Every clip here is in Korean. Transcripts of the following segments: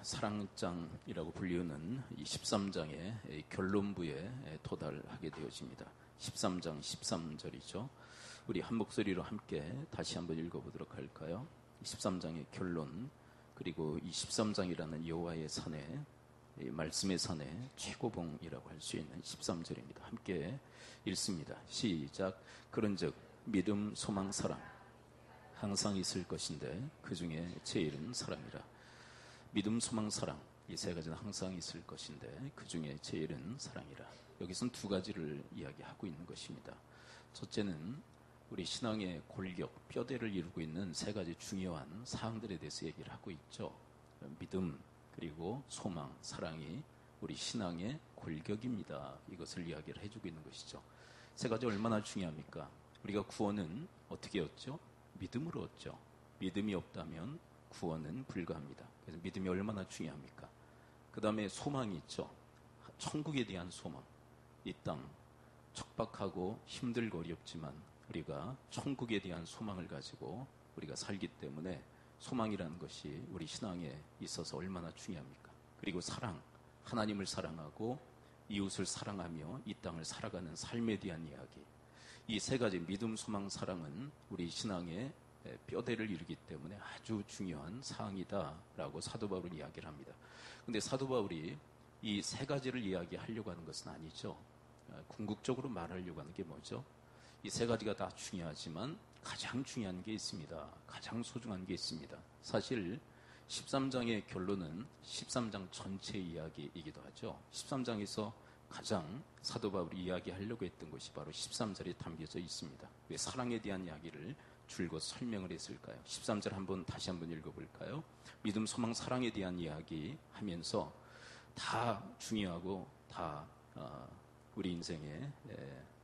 사랑장이라고 불리우는 이 13장의 결론부에 도달하게 되어집니다. 13장 13절이죠. 우리 한 목소리로 함께 다시 한번 읽어보도록 할까요? 13장의 결론, 그리고 이 13장이라는 여호와의 산에, 이 말씀의 산에 최고봉이라고 할 수 있는 13절입니다. 함께 읽습니다. 시작. 그런즉 믿음, 소망, 사랑 항상 있을 것인데 그 중에 제일은 사랑이라. 믿음, 소망, 사랑, 이 세 가지는 항상 있을 것인데 그 중에 제일은 사랑이라. 여기서는 두 가지를 이야기하고 있는 것입니다. 첫째는 우리 신앙의 골격, 뼈대를 이루고 있는 세 가지 중요한 사항들에 대해서 얘기를 하고 있죠. 믿음, 그리고 소망, 사랑이 우리 신앙의 골격입니다. 이것을 이야기를 해주고 있는 것이죠. 세 가지 얼마나 중요합니까? 우리가 구원은 어떻게 얻죠? 믿음으로 얻죠. 믿음이 없다면 구원은 불가합니다. 그래서 믿음이 얼마나 중요합니까? 그 다음에 소망이 있죠. 천국에 대한 소망. 이 땅 척박하고 힘들고 어렵지만 우리가 천국에 대한 소망을 가지고 우리가 살기 때문에 소망이라는 것이 우리 신앙에 있어서 얼마나 중요합니까? 그리고 사랑, 하나님을 사랑하고 이웃을 사랑하며 이 땅을 살아가는 삶에 대한 이야기. 이 세 가지 믿음, 소망, 사랑은 우리 신앙의 뼈대를 이루기 때문에 아주 중요한 사항이다라고 사도 바울은 이야기를 합니다. 그런데 사도 바울이 이 세 가지를 이야기하려고 하는 것은 아니죠. 궁극적으로 말하려고 하는 게 뭐죠? 이 세 가지가 다 중요하지만 가장 중요한 게 있습니다. 가장 소중한 게 있습니다. 사실 13장의 결론은 13장 전체 이야기이기도 하죠. 13장에서 가장 사도 바울이 이야기하려고 했던 것이 바로 13절에 담겨져 있습니다. 왜 사랑에 대한 이야기를 줄곧 설명을 했을까요? 13절 다시 한번 읽어볼까요? 믿음, 소망, 사랑에 대한 이야기 하면서 다 중요하고 다 우리 인생에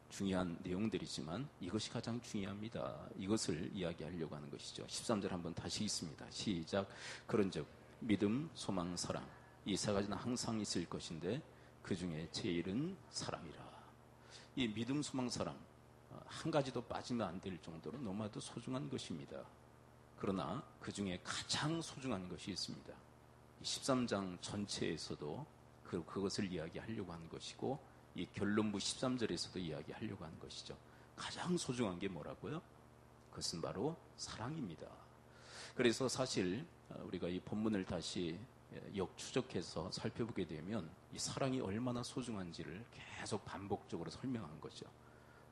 중요한 내용들이지만 이것이 가장 중요합니다. 이것을 이야기하려고 하는 것이죠. 13절 한번 다시 읽습니다. 시작. 그런즉 믿음, 소망, 사랑 이 세 가지는 항상 있을 것인데 그 중에 제일은 사랑이라. 이 믿음, 소망, 사랑 한 가지도 빠지면 안 될 정도로 너무나도 소중한 것입니다. 그러나 그 중에 가장 소중한 것이 있습니다. 13장 전체에서도 그것을 이야기하려고 하는 것이고 이 결론부 13절에서도 이야기하려고 하는 것이죠. 가장 소중한 게 뭐라고요? 그것은 바로 사랑입니다. 그래서 사실 우리가 이 본문을 다시 역추적해서 살펴보게 되면 이 사랑이 얼마나 소중한지를 계속 반복적으로 설명한 거죠.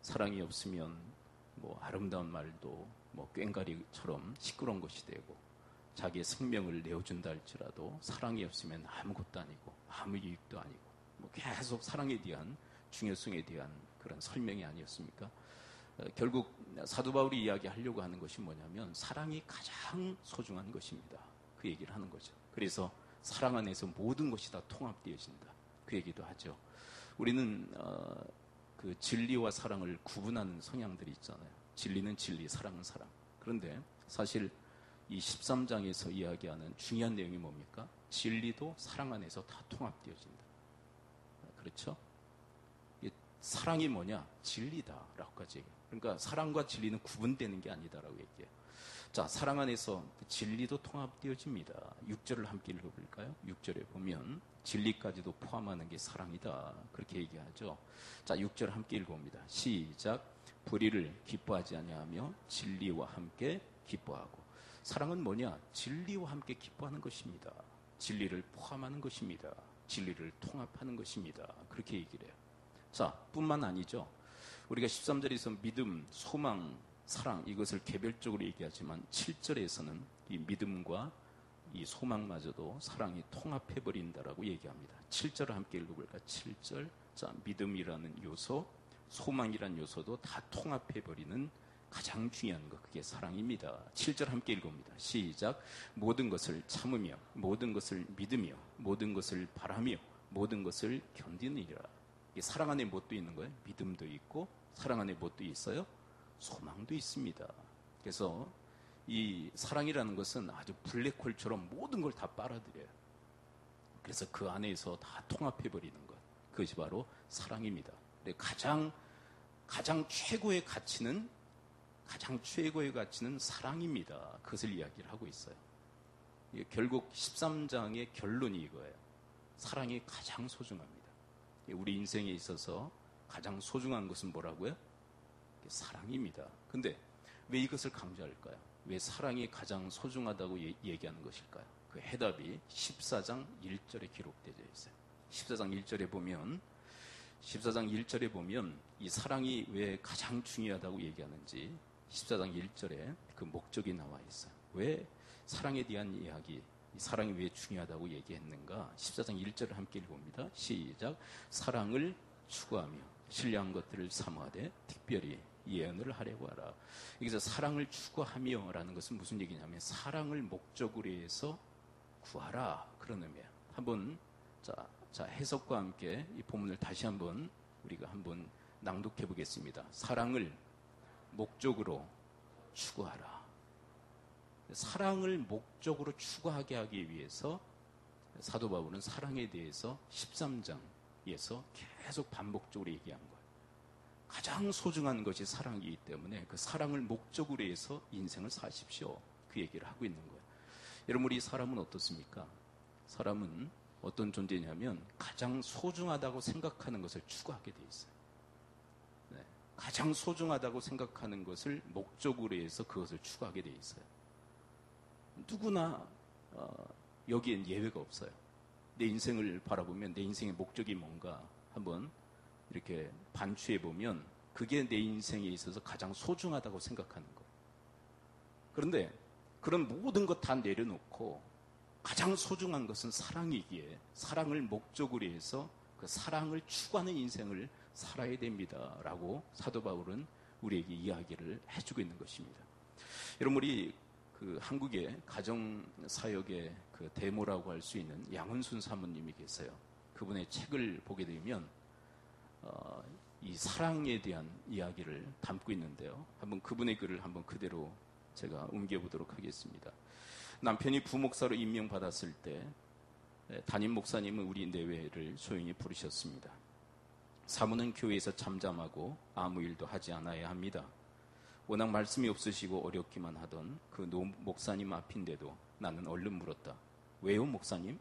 사랑이 없으면 뭐 아름다운 말도 뭐 꽹과리처럼 시끄러운 것이 되고 자기의 생명을 내어준다 할지라도 사랑이 없으면 아무것도 아니고 아무 이익도 아니고 뭐 계속 사랑에 대한 중요성에 대한 그런 설명이 아니었습니까? 결국 사도 바울이 이야기하려고 하는 것이 뭐냐면 사랑이 가장 소중한 것입니다. 그 얘기를 하는 거죠. 그래서 사랑 안에서 모든 것이 다 통합되어진다. 그 얘기도 하죠. 우리는 그 진리와 사랑을 구분하는 성향들이 있잖아요. 진리는 진리, 사랑은 사랑. 그런데 사실 이 13장에서 이야기하는 중요한 내용이 뭡니까? 진리도 사랑 안에서 다 통합되어진다. 그렇죠? 사랑이 뭐냐? 진리다라고까지 얘기해요. 그러니까 사랑과 진리는 구분되는 게 아니다라고 얘기해요. 자, 사랑 안에서 진리도 통합되어집니다. 6절을 함께 읽어볼까요? 6절에 보면 진리까지도 포함하는 게 사랑이다. 그렇게 얘기하죠. 자, 6절 함께 읽어봅니다. 시작. 불의를 기뻐하지 아니하며 진리와 함께 기뻐하고. 사랑은 뭐냐? 진리와 함께 기뻐하는 것입니다. 진리를 포함하는 것입니다. 진리를 통합하는 것입니다. 그렇게 얘기를 해요. 자, 뿐만 아니죠. 우리가 13절에서 믿음, 소망, 사랑 이것을 개별적으로 얘기하지만 7절에서는 이 믿음과 이 소망마저도 사랑이 통합해버린다라고 얘기합니다. 7절을 함께 읽어볼까요? 7절. 자, 믿음이라는 요소, 소망이라는 요소도 다 통합해버리는 가장 중요한 것, 그게 사랑입니다. 7절 함께 읽어봅니다. 시작. 모든 것을 참으며 모든 것을 믿으며 모든 것을 바라며 모든 것을 견디느니라. 사랑 안에 뭣도 있는 거예요? 믿음도 있고 사랑 안에 뭣도 있어요? 소망도 있습니다. 그래서 이 사랑이라는 것은 아주 블랙홀처럼 모든 걸 다 빨아들여요. 그래서 그 안에서 다 통합해버리는 것. 그것이 바로 사랑입니다. 가장 최고의 가치는 사랑입니다. 그것을 이야기를 하고 있어요. 결국 13장의 결론이 이거예요. 사랑이 가장 소중합니다. 우리 인생에 있어서 가장 소중한 것은 뭐라고요? 사랑입니다. 근데 왜 이것을 강조할까요? 왜 사랑이 가장 소중하다고 얘기하는 것일까요? 그 해답이 14장 1절에 기록되어 있어요. 14장 1절에 보면 이 사랑이 왜 가장 중요하다고 얘기하는지 14장 1절에 그 목적이 나와 있어요. 왜 사랑에 대한 이야기, 사랑이 왜 중요하다고 얘기했는가? 14장 1절을 함께 읽어봅니다. 시작. 사랑을 추구하며 신뢰한 것들을 사모하되 특별히 예언을 하려고 하라. 여기서 사랑을 추구하며 라는 것은 무슨 얘기냐면 사랑을 목적으로 해서 구하라 그런 의미예요. 한번 자 해석과 함께 이 본문을 다시 한번 우리가 한번 낭독해 보겠습니다. 사랑을 목적으로 추구하라. 사랑을 목적으로 추구하게 하기 위해서 사도 바울은 사랑에 대해서 13장에서 계속 반복적으로 얘기한 거예요. 가장 소중한 것이 사랑이기 때문에 그 사랑을 목적으로 해서 인생을 사십시오. 그 얘기를 하고 있는 거예요. 여러분, 우리 사람은 어떻습니까? 사람은 어떤 존재냐면 가장 소중하다고 생각하는 것을 추구하게 돼 있어요. 네. 가장 소중하다고 생각하는 것을 목적으로 해서 그것을 추구하게 돼 있어요. 누구나 여기엔 예외가 없어요. 내 인생을 바라보면 내 인생의 목적이 뭔가 한번 이렇게 반추해 보면 그게 내 인생에 있어서 가장 소중하다고 생각하는 거예요. 그런데 그런 모든 것 다 내려놓고 가장 소중한 것은 사랑이기에 사랑을 목적으로 해서 그 사랑을 추구하는 인생을 살아야 됩니다라고 사도 바울은 우리에게 이야기를 해주고 있는 것입니다. 여러분, 우리 그 한국의 가정사역의 그 대모라고 할 수 있는 양은순 사모님이 계세요. 그분의 책을 보게 되면 이 사랑에 대한 이야기를 담고 있는데요. 한번 그분의 글을 한번 그대로 제가 옮겨보도록 하겠습니다. 남편이 부목사로 임명받았을 때 담임 목사님은 우리 내외를 조용히 부르셨습니다. 사모는 교회에서 잠잠하고 아무 일도 하지 않아야 합니다. 워낙 말씀이 없으시고 어렵기만 하던 그 노 목사님 앞인데도 나는 얼른 물었다. 왜요, 목사님?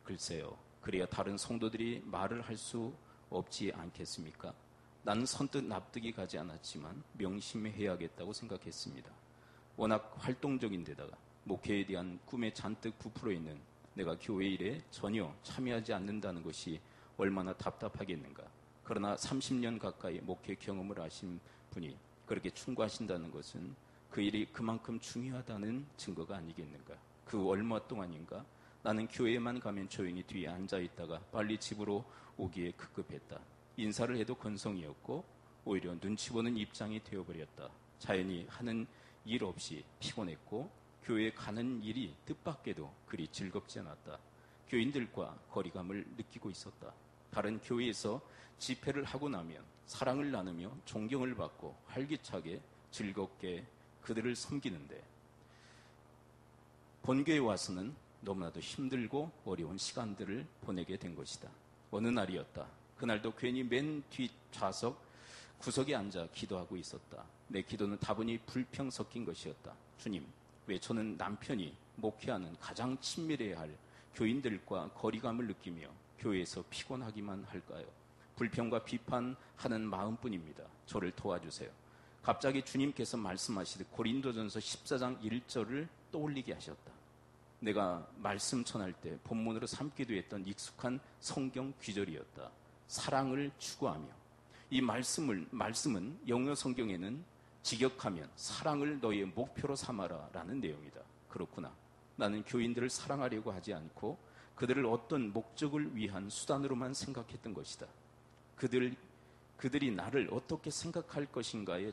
글쎄요. 그래야 다른 성도들이 말을 할 수 없지 않겠습니까? 나는 선뜻 납득이 가지 않았지만 명심해야겠다고 생각했습니다. 워낙 활동적인 데다가 목회에 대한 꿈에 잔뜩 부풀어 있는 내가 교회 일에 전혀 참여하지 않는다는 것이 얼마나 답답하겠는가. 그러나 30년 가까이 목회 경험을 하신 분이 그렇게 충고하신다는 것은 그 일이 그만큼 중요하다는 증거가 아니겠는가. 그 얼마 동안인가 나는 교회에만 가면 조용히 뒤에 앉아있다가 빨리 집으로 오기에 급급했다. 인사를 해도 건성이었고 오히려 눈치 보는 입장이 되어버렸다. 자연히 하는 일 없이 피곤했고 교회에 가는 일이 뜻밖에도 그리 즐겁지 않았다. 교인들과 거리감을 느끼고 있었다. 다른 교회에서 집회를 하고 나면 사랑을 나누며 존경을 받고 활기차게 즐겁게 그들을 섬기는데 본교에 와서는 너무나도 힘들고 어려운 시간들을 보내게 된 것이다. 어느 날이었다. 그날도 괜히 맨 뒤 좌석 구석에 앉아 기도하고 있었다. 내 기도는 다분히 불평 섞인 것이었다. 주님, 왜 저는 남편이 목회하는 가장 친밀해야 할 교인들과 거리감을 느끼며 교회에서 피곤하기만 할까요? 불평과 비판하는 마음뿐입니다. 저를 도와주세요. 갑자기 주님께서 말씀하시듯 고린도전서 14장 1절을 떠올리게 하셨다. 내가 말씀 전할 때 본문으로 삼기도 했던 익숙한 성경 귀절이었다. 사랑을 추구하며. 이 말씀은 영어 성경에는 직역하면 사랑을 너의 목표로 삼아라 라는 내용이다. 그렇구나. 나는 교인들을 사랑하려고 하지 않고 그들을 어떤 목적을 위한 수단으로만 생각했던 것이다. 그들이 나를 어떻게 생각할 것인가에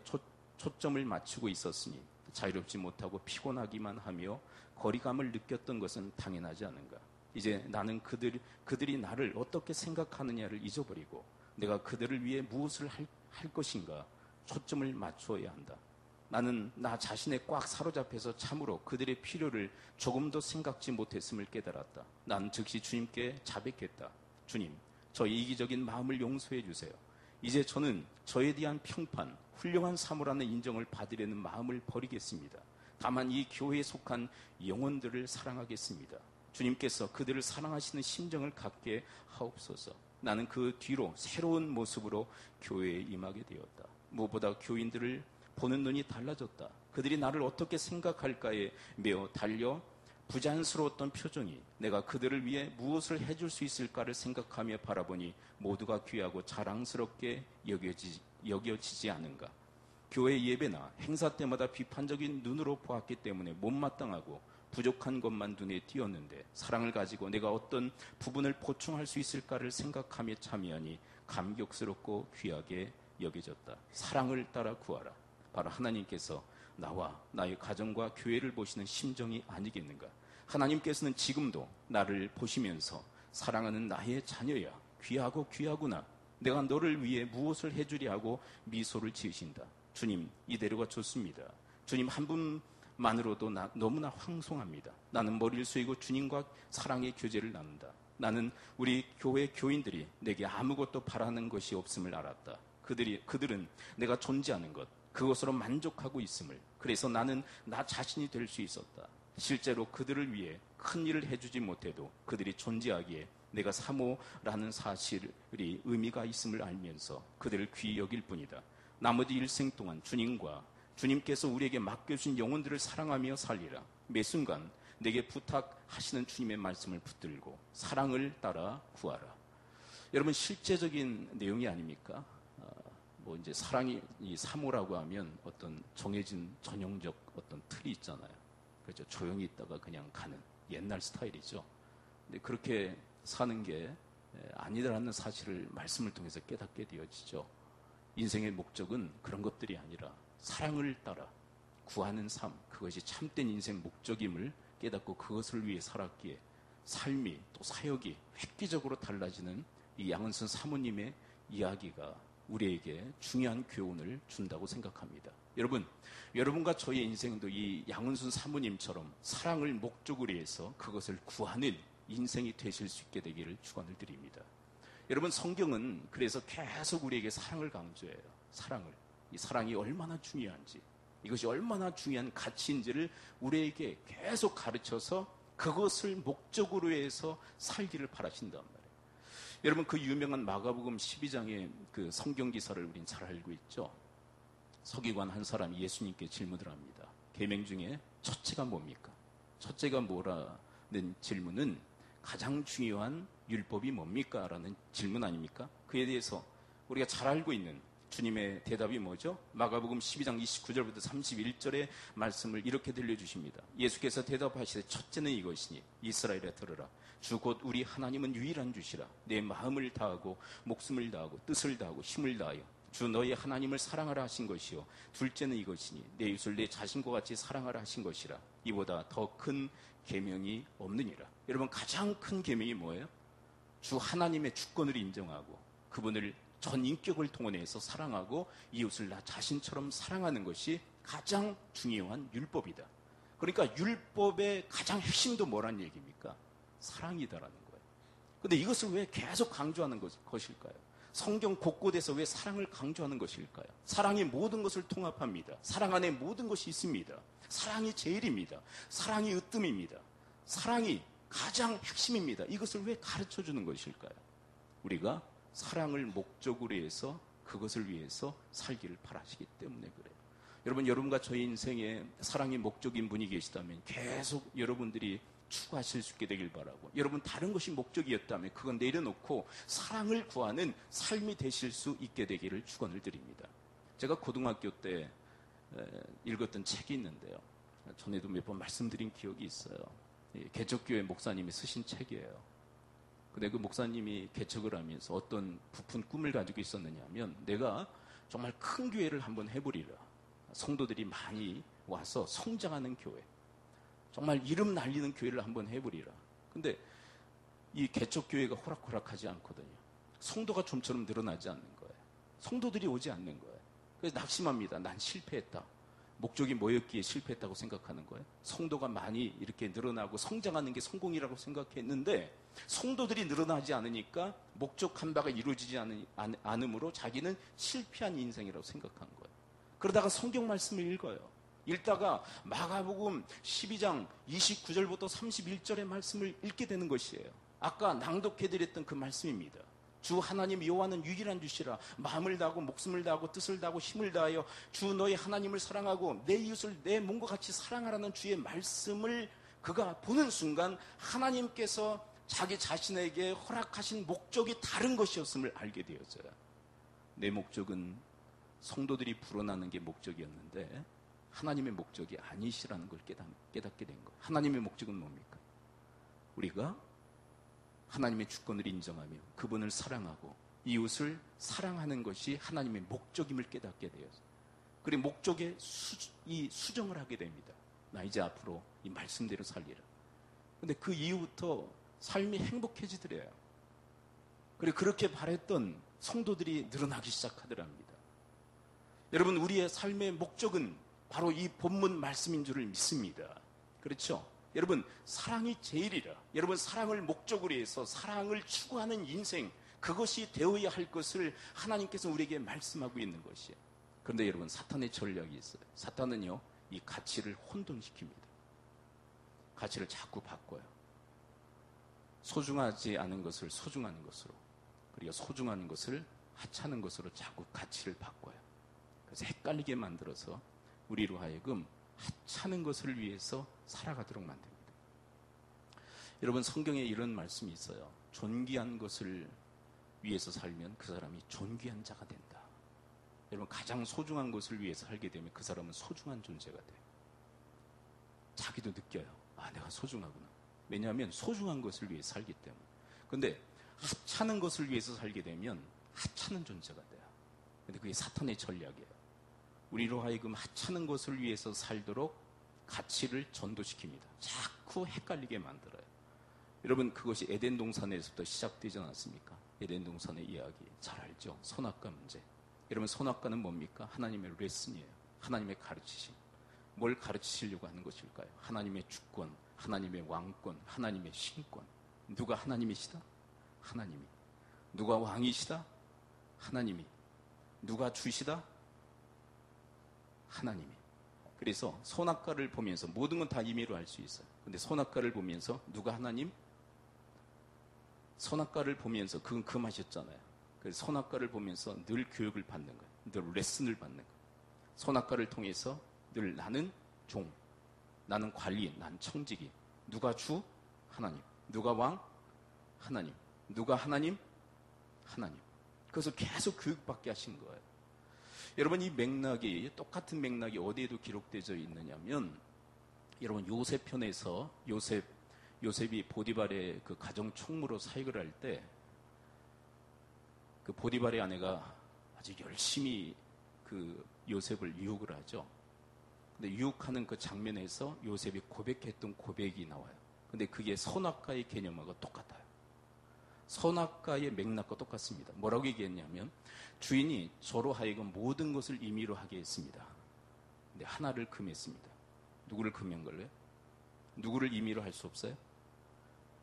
초점을 맞추고 있었으니 자유롭지 못하고 피곤하기만 하며 거리감을 느꼈던 것은 당연하지 않은가. 이제 나는 그들이 나를 어떻게 생각하느냐를 잊어버리고 내가 그들을 위해 무엇을 할 것인가 초점을 맞추어야 한다. 나는 나 자신에 꽉 사로잡혀서 참으로 그들의 필요를 조금도 생각지 못했음을 깨달았다. 난 즉시 주님께 자백했다. 주님, 저의 이기적인 마음을 용서해 주세요. 이제 저는 저에 대한 평판, 훌륭한 사모라는 인정을 받으려는 마음을 버리겠습니다. 다만 이 교회에 속한 영혼들을 사랑하겠습니다. 주님께서 그들을 사랑하시는 심정을 갖게 하옵소서. 나는 그 뒤로 새로운 모습으로 교회에 임하게 되었다. 무엇보다 교인들을 보는 눈이 달라졌다. 그들이 나를 어떻게 생각할까에 매어 달려 부자연스러웠던 표정이 내가 그들을 위해 무엇을 해줄 수 있을까를 생각하며 바라보니 모두가 귀하고 자랑스럽게 여겨지지 않은가. 교회 예배나 행사 때마다 비판적인 눈으로 보았기 때문에 못마땅하고 부족한 것만 눈에 띄었는데 사랑을 가지고 내가 어떤 부분을 보충할 수 있을까를 생각하며 참여하니 감격스럽고 귀하게 여겨졌다. 사랑을 따라 구하라. 바로 하나님께서 나와 나의 가정과 교회를 보시는 심정이 아니겠는가. 하나님께서는 지금도 나를 보시면서 사랑하는 나의 자녀야, 귀하고 귀하구나. 내가 너를 위해 무엇을 해주리 하고 미소를 지으신다. 주님, 이대로가 좋습니다. 주님 한 분만으로도 너무나 황송합니다. 나는 머리를 숙이고 주님과 사랑의 교제를 나눈다. 나는 우리 교회 교인들이 내게 아무것도 바라는 것이 없음을 알았다. 그들은 내가 존재하는 것, 그것으로 만족하고 있음을. 그래서 나는 나 자신이 될 수 있었다. 실제로 그들을 위해 큰 일을 해주지 못해도 그들이 존재하기에 내가 사모라는 사실이 의미가 있음을 알면서 그들을 귀히 여길 뿐이다. 나머지 일생 동안 주님께서 우리에게 맡겨주신 영혼들을 사랑하며 살리라. 매 순간 내게 부탁하시는 주님의 말씀을 붙들고 사랑을 따라 구하라. 여러분, 실제적인 내용이 아닙니까? 이제 사랑이 이 사모라고 하면 어떤 정해진 전형적 어떤 틀이 있잖아요. 그렇죠. 조용히 있다가 그냥 가는 옛날 스타일이죠. 근데 그렇게 사는 게 아니라는 사실을 말씀을 통해서 깨닫게 되어지죠. 인생의 목적은 그런 것들이 아니라 사랑을 따라 구하는 삶, 그것이 참된 인생 목적임을 깨닫고 그것을 위해 살았기에 삶이 또 사역이 획기적으로 달라지는 이 양은선 사모님의 이야기가 우리에게 중요한 교훈을 준다고 생각합니다. 여러분과 저의 인생도 이 양은순 사모님처럼 사랑을 목적으로 해서 그것을 구하는 인생이 되실 수 있게 되기를 축원을 드립니다. 여러분, 성경은 그래서 계속 우리에게 사랑을 강조해요. 이 사랑이 얼마나 중요한지, 이것이 얼마나 중요한 가치인지를 우리에게 계속 가르쳐서 그것을 목적으로 해서 살기를 바라신단 말이에요. 여러분, 그 유명한 마가복음 12장의 그 성경 기사를 우린 잘 알고 있죠. 서기관 한 사람이 예수님께 질문을 합니다. 계명 중에 첫째가 뭡니까? 첫째가 뭐라는 질문은 가장 중요한 율법이 뭡니까? 라는 질문 아닙니까? 그에 대해서 우리가 잘 알고 있는 주님의 대답이 뭐죠? 마가복음 12장 29절부터 31절의 말씀을 이렇게 들려주십니다. 예수께서 대답하시되 첫째는 이것이니 이스라엘에 들으라. 주 곧 우리 하나님은 유일한 주시라. 내 마음을 다하고 목숨을 다하고 뜻을 다하고 힘을 다하여 주 너희 하나님을 사랑하라 하신 것이요. 둘째는 이것이니 내 이웃을 내 자신과 같이 사랑하라 하신 것이라. 이보다 더 큰 계명이 없느니라. 여러분, 가장 큰 계명이 뭐예요? 주 하나님의 주권을 인정하고 그분을 전 인격을 통해서 사랑하고 이웃을 나 자신처럼 사랑하는 것이 가장 중요한 율법이다. 그러니까 율법의 가장 핵심도 뭐란 얘기입니까? 사랑이다라는 거예요. 그런데 이것을 왜 계속 강조하는 것일까요? 성경 곳곳에서 왜 사랑을 강조하는 것일까요? 사랑이 모든 것을 통합합니다. 사랑 안에 모든 것이 있습니다. 사랑이 제일입니다. 사랑이 으뜸입니다. 사랑이 가장 핵심입니다. 이것을 왜 가르쳐주는 것일까요? 우리가 사랑을 목적으로 해서 그것을 위해서 살기를 바라시기 때문에 그래요. 여러분과 저희 인생에 사랑이 목적인 분이 계시다면 계속 여러분들이 추구하실 수 있게 되길 바라고, 여러분 다른 것이 목적이었다면 그건 내려놓고 사랑을 구하는 삶이 되실 수 있게 되기를 축원을 드립니다. 제가 고등학교 때 읽었던 책이 있는데요. 전에도 몇 번 말씀드린 기억이 있어요. 개척교회 목사님이 쓰신 책이에요. 근데 그 목사님이 개척을 하면서 어떤 부푼 꿈을 가지고 있었느냐 하면 내가 정말 큰 교회를 한번 해보리라. 성도들이 많이 와서 성장하는 교회, 정말 이름 날리는 교회를 한번 해보리라. 근데 이 개척교회가 호락호락하지 않거든요. 성도가 좀처럼 늘어나지 않는 거예요. 성도들이 오지 않는 거예요. 그래서 낙심합니다. 난 실패했다. 목적이 뭐였기에 실패했다고 생각하는 거예요. 성도가 많이 이렇게 늘어나고 성장하는 게 성공이라고 생각했는데 성도들이 늘어나지 않으니까 목적한 바가 이루어지지 않으므로 자기는 실패한 인생이라고 생각한 거예요. 그러다가 성경 말씀을 읽어요. 읽다가 마가복음 12장 29절부터 31절의 말씀을 읽게 되는 것이에요. 아까 낭독해드렸던 그 말씀입니다. 주 하나님 여호와는 유일한 주시라. 마음을 다하고 목숨을 다하고 뜻을 다하고 힘을 다하여 주 너희 하나님을 사랑하고 내 이웃을 내 몸과 같이 사랑하라는 주의 말씀을 그가 보는 순간 하나님께서 자기 자신에게 허락하신 목적이 다른 것이었음을 알게 되었어요. 내 목적은 성도들이 불어나는 게 목적이었는데 하나님의 목적이 아니시라는 걸 깨닫게 된 거예요. 하나님의 목적은 뭡니까? 우리가 하나님의 주권을 인정하며 그분을 사랑하고 이웃을 사랑하는 것이 하나님의 목적임을 깨닫게 되었어요. 그리고 목적에 수정을 하게 됩니다. 나 이제 앞으로 이 말씀대로 살리라. 근데 그 이후부터 삶이 행복해지더래요. 그리고 그렇게 바랬던 성도들이 늘어나기 시작하더랍니다. 여러분, 우리의 삶의 목적은 바로 이 본문 말씀인 줄을 믿습니다. 그렇죠? 여러분, 사랑이 제일이라. 여러분, 사랑을 목적으로 해서 사랑을 추구하는 인생, 그것이 되어야 할 것을 하나님께서 우리에게 말씀하고 있는 것이에요. 그런데 여러분, 사탄의 전략이 있어요. 사탄은요, 이 가치를 혼돈시킵니다. 가치를 자꾸 바꿔요. 소중하지 않은 것을 소중한 것으로, 그리고 소중한 것을 하찮은 것으로 자꾸 가치를 바꿔요. 그래서 헷갈리게 만들어서 우리로 하여금 하찮은 것을 위해서 살아가도록 만듭니다. 여러분, 성경에 이런 말씀이 있어요. 존귀한 것을 위해서 살면 그 사람이 존귀한 자가 된다. 여러분, 가장 소중한 것을 위해서 살게 되면 그 사람은 소중한 존재가 돼요. 자기도 느껴요. 아, 내가 소중하구나. 왜냐하면 소중한 것을 위해서 살기 때문에. 그런데 하찮은 것을 위해서 살게 되면 하찮은 존재가 돼요. 근데 그게 사탄의 전략이에요. 우리로 하여금 하찮은 것을 위해서 살도록 가치를 전도시킵니다. 자꾸 헷갈리게 만들어요. 여러분, 그것이 에덴 동산에서부터 시작되지 않았습니까? 에덴 동산의 이야기 잘 알죠? 선악과 문제. 여러분, 선악과는 뭡니까? 하나님의 레슨이에요. 하나님의 가르치심. 뭘 가르치시려고 하는 것일까요? 하나님의 주권, 하나님의 왕권, 하나님의 신권. 누가 하나님이시다? 하나님이. 누가 왕이시다? 하나님이. 누가 주시다? 하나님이. 그래서 선악과를 보면서 모든 건 다 임의로 할 수 있어요. 근데 선악과를 보면서 누가 하나님? 선악과를 보면서 그건 금하셨잖아요. 그래서 선악과를 보면서 늘 교육을 받는 거예요. 늘 레슨을 받는 거예요. 선악과를 통해서 늘 나는 종, 나는 관리, 난 청지기. 누가 주? 하나님. 누가 왕? 하나님. 누가 하나님? 하나님. 그래서 계속 교육받게 하신 거예요. 여러분, 이 맥락이, 똑같은 맥락이 어디에도 기록되어 있느냐면, 여러분, 요셉편에서 요셉이 보디발의 그 가정 총무로 사역을 할 때, 그 보디발의 아내가 아주 열심히 그 요셉을 유혹을 하죠. 근데 유혹하는 그 장면에서 요셉이 고백했던 고백이 나와요. 근데 그게 선악과의 개념하고 똑같아요. 선악과의 맥락과 똑같습니다. 뭐라고 얘기했냐면, 주인이 저로 하여금 모든 것을 임의로 하게 했습니다. 근데 하나를 금했습니다. 누구를 금한 걸래요? 누구를 임의로 할 수 없어요?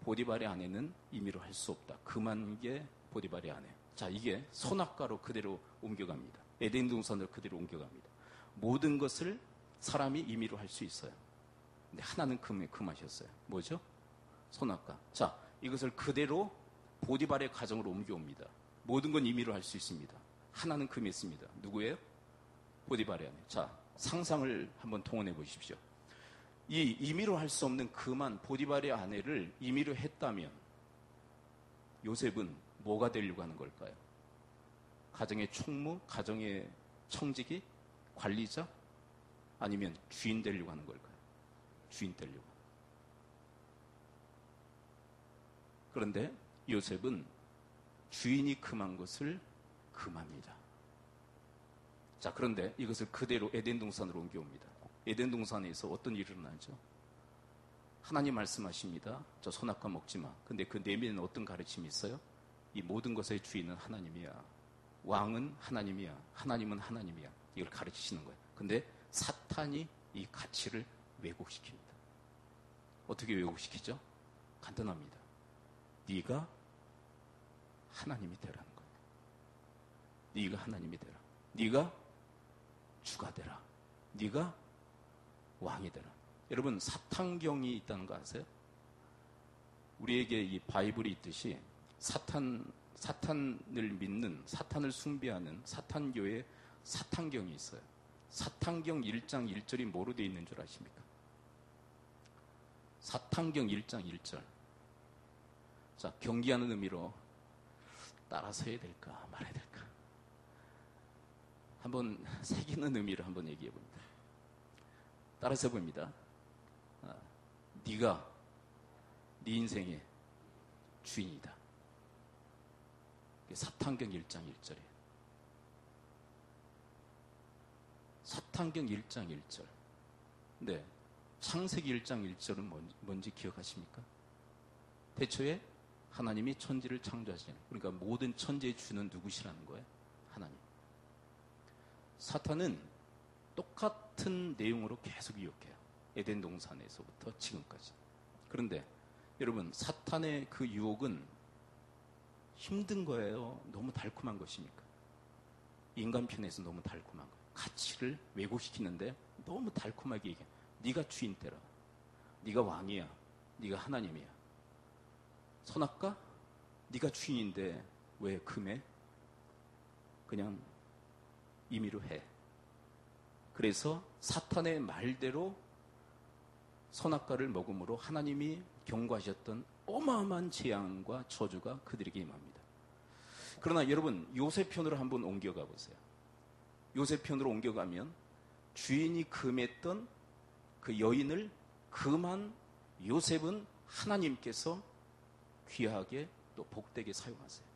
보디발의 아내는 임의로 할 수 없다. 금한 게 보디발의 아내. 자, 이게 선악과로 그대로 옮겨갑니다. 에덴 동산으로 그대로 옮겨갑니다. 모든 것을 사람이 임의로 할 수 있어요. 근데 하나는 금하셨어요. 뭐죠? 선악과. 자, 이것을 그대로 보디발의 가정으로 옮겨옵니다. 모든 건 임의로 할 수 있습니다. 하나는 금했습니다. 누구예요? 보디발의 아내. 자, 상상을 한번 동원해 보십시오. 이 임의로 할 수 없는 금한 보디발의 아내를 임의로 했다면 요셉은 뭐가 되려고 하는 걸까요? 가정의 총무, 가정의 청지기, 관리자, 아니면 주인 되려고 하는 걸까요? 주인 되려고. 그런데 요셉은 주인이 금한 것을 금합니다. 자, 그런데 이것을 그대로 에덴 동산으로 옮겨옵니다. 에덴 동산에서 어떤 일이 일어나죠? 하나님 말씀하십니다. 저 선악과 먹지 마. 근데 그 내면에는 어떤 가르침이 있어요? 이 모든 것의 주인은 하나님이야. 왕은 하나님이야. 하나님은 하나님이야. 이걸 가르치시는 거예요. 근데 사탄이 이 가치를 왜곡시킵니다. 어떻게 왜곡시키죠? 간단합니다. 네가 하나님이 되라는 거예요. 네가 하나님이 되라. 네가 주가 되라. 네가 왕이 되라. 여러분, 사탄경이 있다는 거 아세요? 우리에게 이 바이블이 있듯이 사탄을 믿는, 사탄을 숭배하는 사탄교의 사탄경이 있어요. 사탄경 1장 1절이 뭐로 되어 있는 줄 아십니까? 사탄경 1장 1절. 자, 경기하는 의미로 따라서야 될까 말아야 될까? 한번 새기는 의미를 한번 얘기해 봅니다. 따라서 봅니다. 네가 네 인생의 주인이다. 사탄경 1장 1절이에요. 사탄경 1장 1절. 네, 창세기 1장 1절은 뭔지 기억하십니까? 태초에 하나님이 천지를 창조하시는, 그러니까 모든 천지의 주는 누구시라는 거예요? 하나님. 사탄은 똑같은 내용으로 계속 유혹해요. 에덴 동산에서부터 지금까지. 그런데 여러분, 사탄의 그 유혹은 힘든 거예요? 너무 달콤한 것입니까? 인간 편에서 너무 달콤한 거예요. 가치를 왜곡시키는데 너무 달콤하게 얘기해. 네가 주인 되라. 네가 왕이야. 네가 하나님이야. 선악과? 네가 주인인데 왜 금해? 그냥 임의로 해. 그래서 사탄의 말대로 선악과를 먹음으로 하나님이 경고하셨던 어마어마한 재앙과 저주가 그들에게 임합니다. 그러나 여러분, 요셉 편으로 한번 옮겨가 보세요. 요셉 편으로 옮겨가면 주인이 금했던 그 여인을 금한 요셉은 하나님께서 귀하게 또 복되게 사용하세요.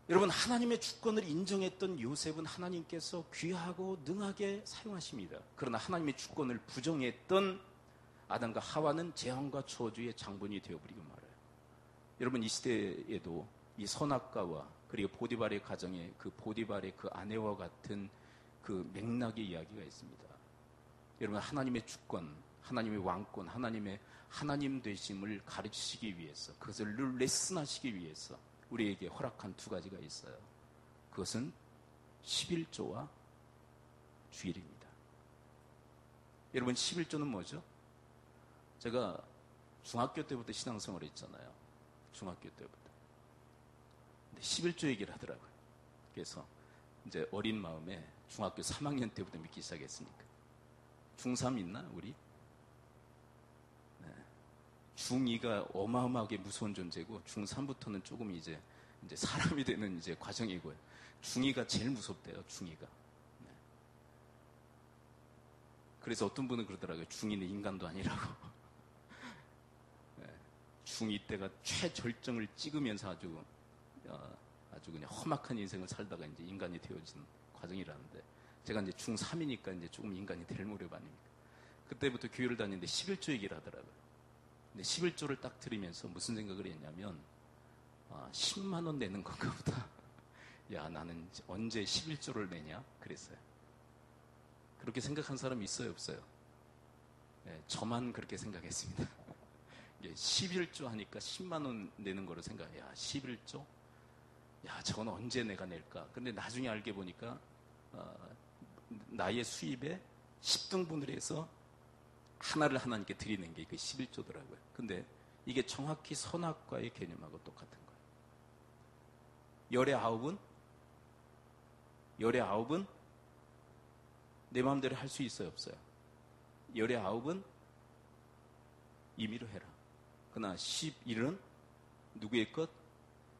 여러분, 하나님의 주권을 인정했던 요셉은 하나님께서 귀하고 능하게 사용하십니다. 그러나 하나님의 주권을 부정했던 아담과 하와는 재앙과 저주의 장본이 되어버리고 말아요. 여러분, 이 시대에도 이 선악과와 그리고 보디발의 가정에 그 보디발의 그 아내와 같은 그 맥락의 이야기가 있습니다. 여러분, 하나님의 주권, 하나님의 왕권, 하나님의 하나님 되심을 가르치시기 위해서, 그것을 늘 레슨하시기 위해서 우리에게 허락한 두 가지가 있어요. 그것은 11조와 주일입니다. 여러분, 11조는 뭐죠? 제가 중학교 때부터 신앙생활을 했잖아요. 중학교 때부터. 근데 11조 얘기를 하더라고요. 그래서 이제 어린 마음에 중학교 3학년 때부터 믿기 시작했으니까. 중3 있나, 우리? 네. 중2가 어마어마하게 무서운 존재고, 중3부터는 조금 이제 사람이 되는 이제 과정이고요. 중2가 제일 무섭대요, 중2가. 네. 그래서 어떤 분은 그러더라고요. 중2는 인간도 아니라고. 네. 중2 때가 최절정을 찍으면서 아주 그냥 험악한 인생을 살다가 이제 인간이 되어진 과정이라는데, 제가 이제 중3이니까 이제 조금 인간이 될 무렵 아닙니까? 그때부터 교회를 다니는데 11조 얘기를 하더라고요. 근데 11조를 딱 들으면서 무슨 생각을 했냐면, 10만 원 내는 건가 보다. 야, 나는 언제 11조를 내냐? 그랬어요. 그렇게 생각한 사람이 있어요, 없어요? 네, 저만 그렇게 생각했습니다. 11조 하니까 10만 원 내는 거를 생각해. 야, 11조? 야, 저건 언제 내가 낼까? 근데 나중에 알게 보니까 나의 수입의 10등분을 해서 하나를 하나님께 드리는 게 그 11조더라고요. 근데 이게 정확히 선악과의 개념하고 똑같은 거예요. 열의 아홉은 내 마음대로 할 수 있어요, 없어요? 열의 아홉은 임의로 해라. 그러나 11은 누구의 것?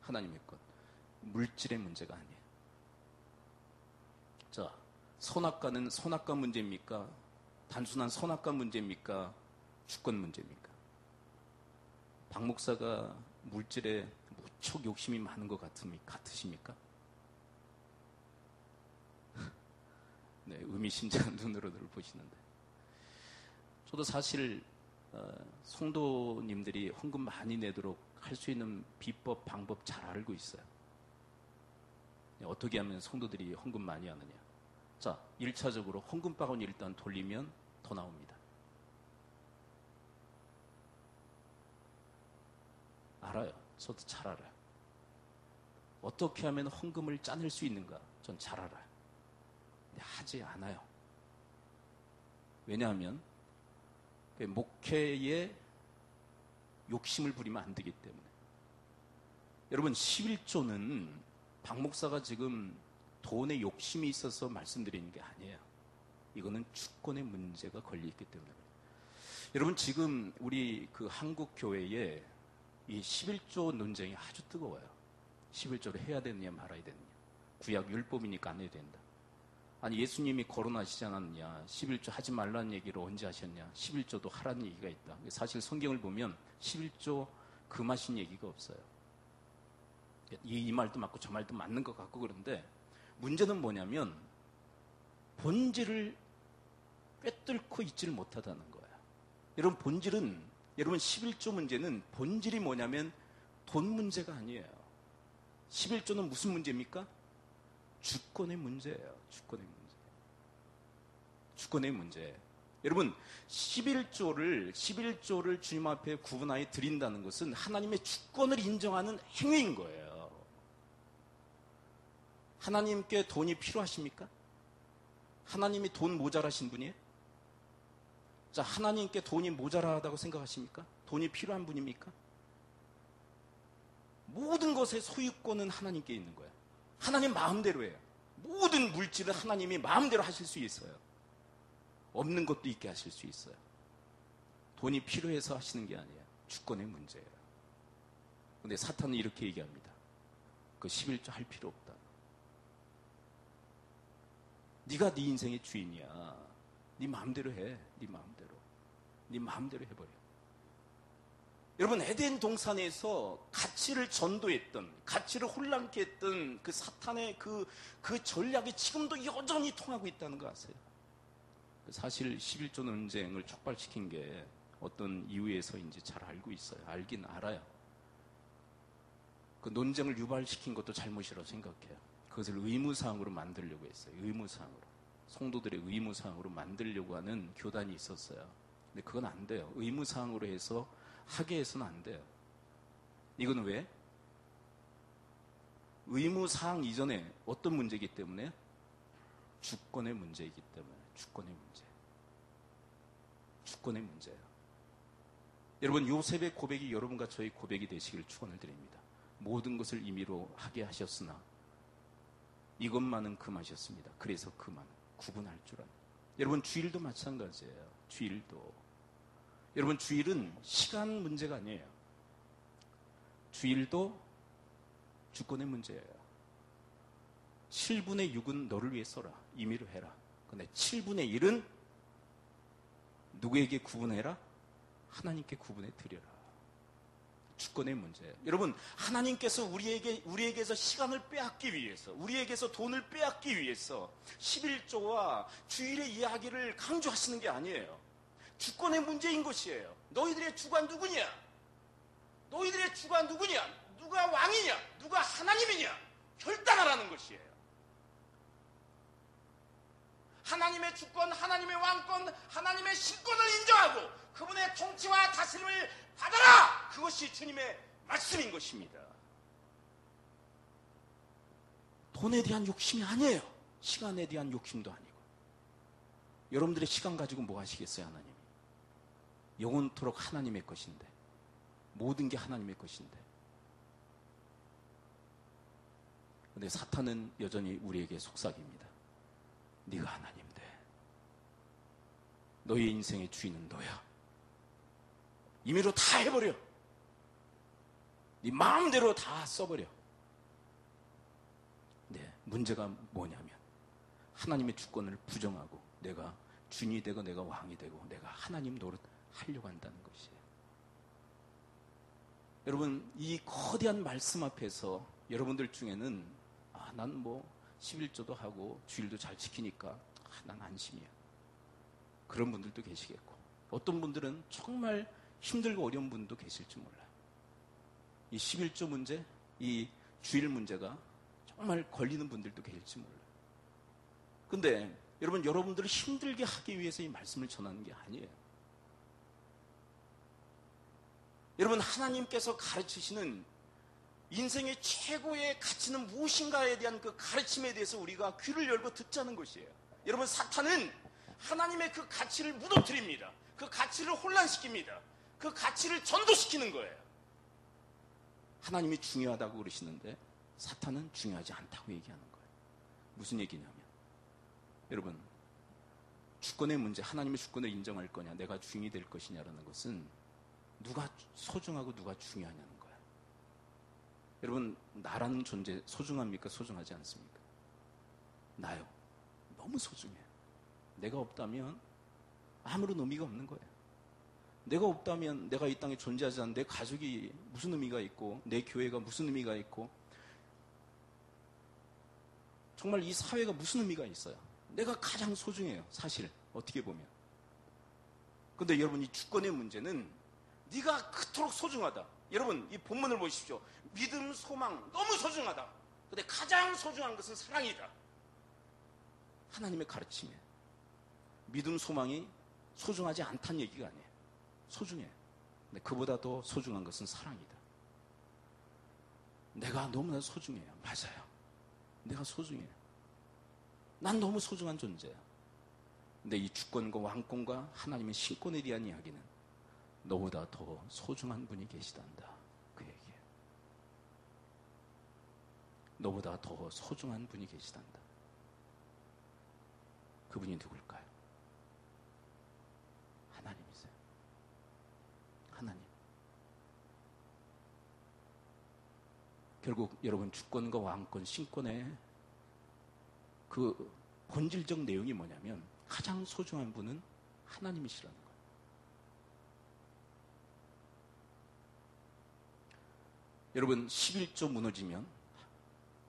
하나님의 것. 물질의 문제가 아니에요. 자, 선악과는 선악과 문제입니까? 단순한 선악과 문제입니까? 주권 문제입니까? 박 목사가 물질에 무척 욕심이 많은 것 같으십니까? 네, 의미심장한 눈으로들 보시는데, 저도 사실 성도님들이 헌금 많이 내도록 할 수 있는 비법, 방법 잘 알고 있어요. 어떻게 하면 성도들이 헌금 많이 하느냐. 자, 1차적으로 헌금 바구니 일단 돌리면 더 나옵니다. 알아요. 저도 잘 알아요. 어떻게 하면 헌금을 짜낼 수 있는가? 전 잘 알아요. 근데 하지 않아요. 왜냐하면 목회에 욕심을 부리면 안 되기 때문에. 여러분, 11조는 박 목사가 지금 돈에 욕심이 있어서 말씀드리는 게 아니에요. 이거는 주권의 문제가 걸려있기 때문에. 여러분, 지금 우리 그 한국 교회에 이 11조 논쟁이 아주 뜨거워요. 11조를 해야 되느냐 말아야 되느냐. 구약 율법이니까 안 해야 된다. 아니, 예수님이 거론하시지 않았느냐. 11조 하지 말라는 얘기를 언제 하셨냐. 11조도 하라는 얘기가 있다. 사실 성경을 보면 11조 금하신 얘기가 없어요. 이 말도 맞고 저 말도 맞는 것 같고 그런데 문제는 뭐냐면 본질을 꿰뚫고 있지를 못하다는 거예요. 여러분, 본질은, 여러분 11조 문제는 본질이 뭐냐면 돈 문제가 아니에요. 11조는 무슨 문제입니까? 주권의 문제예요. 주권의 문제. 주권의 문제. 여러분, 11조를 주님 앞에 구분하여 드린다는 것은 하나님의 주권을 인정하는 행위인 거예요. 하나님께 돈이 필요하십니까? 하나님이 돈 모자라신 분이에요? 자, 하나님께 돈이 모자라다고 생각하십니까? 돈이 필요한 분입니까? 모든 것의 소유권은 하나님께 있는 거예요. 하나님 마음대로 해요. 모든 물질을 하나님이 마음대로 하실 수 있어요. 없는 것도 있게 하실 수 있어요. 돈이 필요해서 하시는 게 아니에요. 주권의 문제예요. 근데 사탄은 이렇게 얘기합니다. 그 11조 할 필요 없다. 네가 네 인생의 주인이야. 네 마음대로 해. 네 마음대로. 네 마음대로 해버려. 여러분, 에덴 동산에서 가치를 전도했던, 가치를 혼란케 했던 그 사탄의 그 전략이 지금도 여전히 통하고 있다는 거 아세요? 사실 11조 논쟁을 촉발시킨 게 어떤 이유에서인지 잘 알고 있어요. 알긴 알아요. 그 논쟁을 유발시킨 것도 잘못이라고 생각해요. 그것을 의무사항으로 만들려고 했어요. 의무사항으로. 성도들의 의무사항으로 만들려고 하는 교단이 있었어요. 근데 그건 안 돼요. 의무사항으로 해서 하게 해서는 안 돼요. 이건 왜? 의무사항 이전에 어떤 문제이기 때문에? 주권의 문제이기 때문에. 주권의 문제. 주권의 문제예요. 여러분, 요셉의 고백이 여러분과 저희 고백이 되시기를 축원을 드립니다. 모든 것을 임의로 하게 하셨으나 이것만은 금하셨습니다. 그래서 그만 구분할 줄 아는. 여러분, 주일도 마찬가지예요. 주일도. 여러분, 주일은 시간 문제가 아니에요. 주일도 주권의 문제예요. 7분의 6은 너를 위해 써라. 임의로 해라. 근데 7분의 1은 누구에게 구분해라? 하나님께 구분해 드려라. 주권의 문제예요. 여러분, 하나님께서 우리에게서 시간을 빼앗기 위해서, 우리에게서 돈을 빼앗기 위해서 11조와 주일의 이야기를 강조하시는 게 아니에요. 주권의 문제인 것이에요. 너희들의 주가 누구냐? 너희들의 주가 누구냐? 누가 왕이냐? 누가 하나님이냐? 결단하라는 것이에요. 하나님의 주권, 하나님의 왕권, 하나님의 신권을 인정하고 그분의 통치와 다스림을 받아라! 그것이 주님의 말씀인 것입니다. 돈에 대한 욕심이 아니에요. 시간에 대한 욕심도 아니고. 여러분들의 시간 가지고 뭐 하시겠어요, 하나님이? 영원토록 하나님의 것인데. 모든 게 하나님의 것인데. 그런데 사탄은 여전히 우리에게 속삭입니다. 네가 하나님 돼. 너의 인생의 주인은 너야. 임의로 다 해버려. 네 마음대로 다 써버려. 네, 문제가 뭐냐면 하나님의 주권을 부정하고 내가 주인이 되고 내가 왕이 되고 내가 하나님 노릇 하려고 한다는 것이에요. 여러분, 이 거대한 말씀 앞에서 여러분들 중에는 난 뭐 11조도 하고 주일도 잘 지키니까 난 안심이야. 그런 분들도 계시겠고 어떤 분들은 정말 힘들고 어려운 분도 계실지 몰라요. 이 11조 문제, 이 주일 문제가 정말 걸리는 분들도 계실지 몰라요. 근데 여러분들을 힘들게 하기 위해서 이 말씀을 전하는 게 아니에요. 여러분, 하나님께서 가르치시는 인생의 최고의 가치는 무엇인가에 대한 그 가르침에 대해서 우리가 귀를 열고 듣자는 것이에요. 여러분, 사탄은 하나님의 그 가치를 무너뜨립니다. 그 가치를 혼란시킵니다. 그 가치를 전도시키는 거예요. 하나님이 중요하다고 그러시는데 사탄은 중요하지 않다고 얘기하는 거예요. 무슨 얘기냐면, 여러분, 주권의 문제, 하나님의 주권을 인정할 거냐, 내가 주인이 될 것이냐라는 것은 누가 소중하고 누가 중요하냐는 거예요. 여러분, 나라는 존재 소중합니까? 소중하지 않습니까? 나요. 너무 소중해요. 내가 없다면 아무런 의미가 없는 거예요. 내가 없다면 내가 이 땅에 존재하지 않는 내 가족이 무슨 의미가 있고, 내 교회가 무슨 의미가 있고, 정말 이 사회가 무슨 의미가 있어요. 내가 가장 소중해요, 사실 어떻게 보면. 근데 여러분, 이 주권의 문제는 네가 그토록 소중하다. 여러분, 이 본문을 보십시오. 믿음, 소망 너무 소중하다. 근데 가장 소중한 것은 사랑이다. 하나님의 가르침이에요. 믿음, 소망이 소중하지 않다는 얘기가 아니에요. 소중해요. 근데 그보다 더 소중한 것은 사랑이다. 내가 너무나 소중해요. 맞아요. 내가 소중해요. 난 너무 소중한 존재야. 근데 이 주권과 왕권과 하나님의 신권에 대한 이야기는 너보다 더 소중한 분이 계시단다. 그 얘기예요. 너보다 더 소중한 분이 계시단다. 그분이 누굴까요? 하나님이세요. 하나님. 결국 여러분, 주권과 왕권, 신권의 그 본질적 내용이 뭐냐면 가장 소중한 분은 하나님이시라는 거예요. 여러분, 11조 무너지면,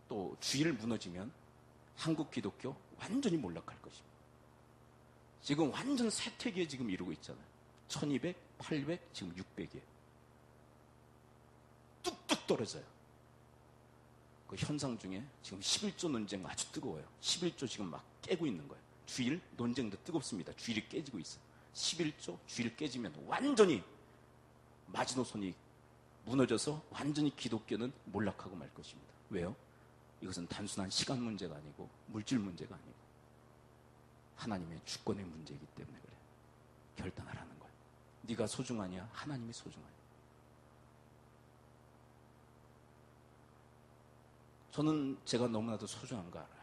또 주일 무너지면 한국 기독교 완전히 몰락할 것입니다. 지금 완전 쇠퇴기에 지금 이루고 있잖아요. 1200, 800, 지금 600이에요. 뚝뚝 떨어져요. 그 현상 중에 지금 11조 논쟁 아주 뜨거워요. 11조 지금 막 깨고 있는 거예요. 주일 논쟁도 뜨겁습니다. 주일이 깨지고 있어요. 11조 주일 깨지면 완전히 마지노선이 무너져서 완전히 기독교는 몰락하고 말 것입니다. 왜요? 이것은 단순한 시간 문제가 아니고 물질 문제가 아니고 하나님의 주권의 문제이기 때문에 그래요. 결단하라는 거예요. 네가 소중하냐? 하나님이 소중하냐? 저는 제가 너무나도 소중한 거 알아요.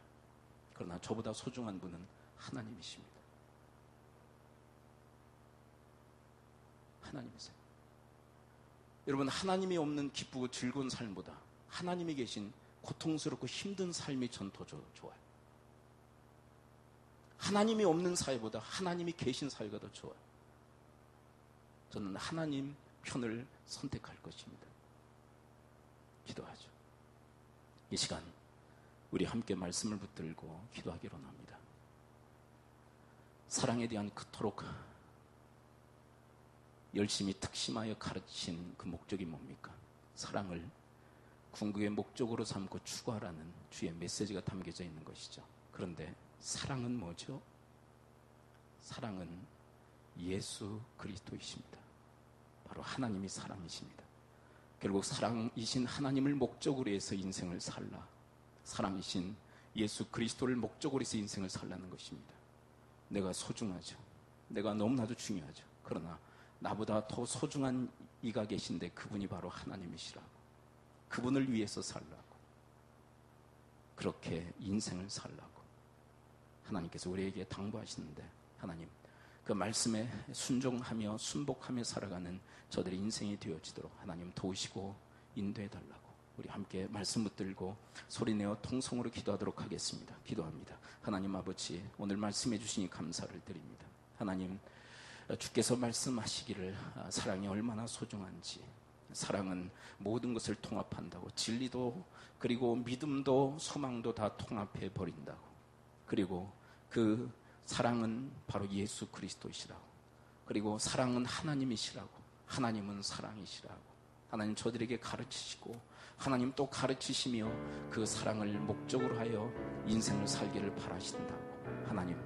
그러나 저보다 소중한 분은 하나님이십니다. 하나님이세요. 여러분, 하나님이 없는 기쁘고 즐거운 삶보다 하나님이 계신 고통스럽고 힘든 삶이 전 더 좋아요. 하나님이 없는 사회보다 하나님이 계신 사회가 더 좋아요. 저는 하나님 편을 선택할 것입니다. 기도하죠. 이 시간 우리 함께 말씀을 붙들고 기도하기로 합니다. 사랑에 대한 그토록 열심히 특심하여 가르친 그 목적이 뭡니까? 사랑을 궁극의 목적으로 삼고 추구하라는 주의 메시지가 담겨져 있는 것이죠. 그런데 사랑은 뭐죠? 사랑은 예수 그리스도이십니다. 바로 하나님이 사랑이십니다. 결국 사랑이신 하나님을 목적으로 해서 인생을 살라. 사랑이신 예수 그리스도를 목적으로 해서 인생을 살라는 것입니다. 내가 소중하죠. 내가 너무나도 중요하죠. 그러나 나보다 더 소중한 이가 계신데 그분이 바로 하나님이시라고. 그분을 위해서 살라고. 그렇게 인생을 살라고 하나님께서 우리에게 당부하시는데, 하나님 그 말씀에 순종하며 순복하며 살아가는 저들의 인생이 되어지도록 하나님 도우시고 인도해달라고 우리 함께 말씀 붙들고 소리내어 통성으로 기도하도록 하겠습니다. 기도합니다. 하나님 아버지, 오늘 말씀해 주시니 감사를 드립니다. 하나님, 주께서 말씀하시기를 사랑이 얼마나 소중한지, 사랑은 모든 것을 통합한다고, 진리도 그리고 믿음도 소망도 다 통합해 버린다고, 그리고 그 사랑은 바로 예수 그리스도이시라고, 그리고 사랑은 하나님이시라고, 하나님은 사랑이시라고 하나님 저들에게 가르치시고 하나님 또 가르치시며 그 사랑을 목적으로 하여 인생을 살기를 바라신다고 하나님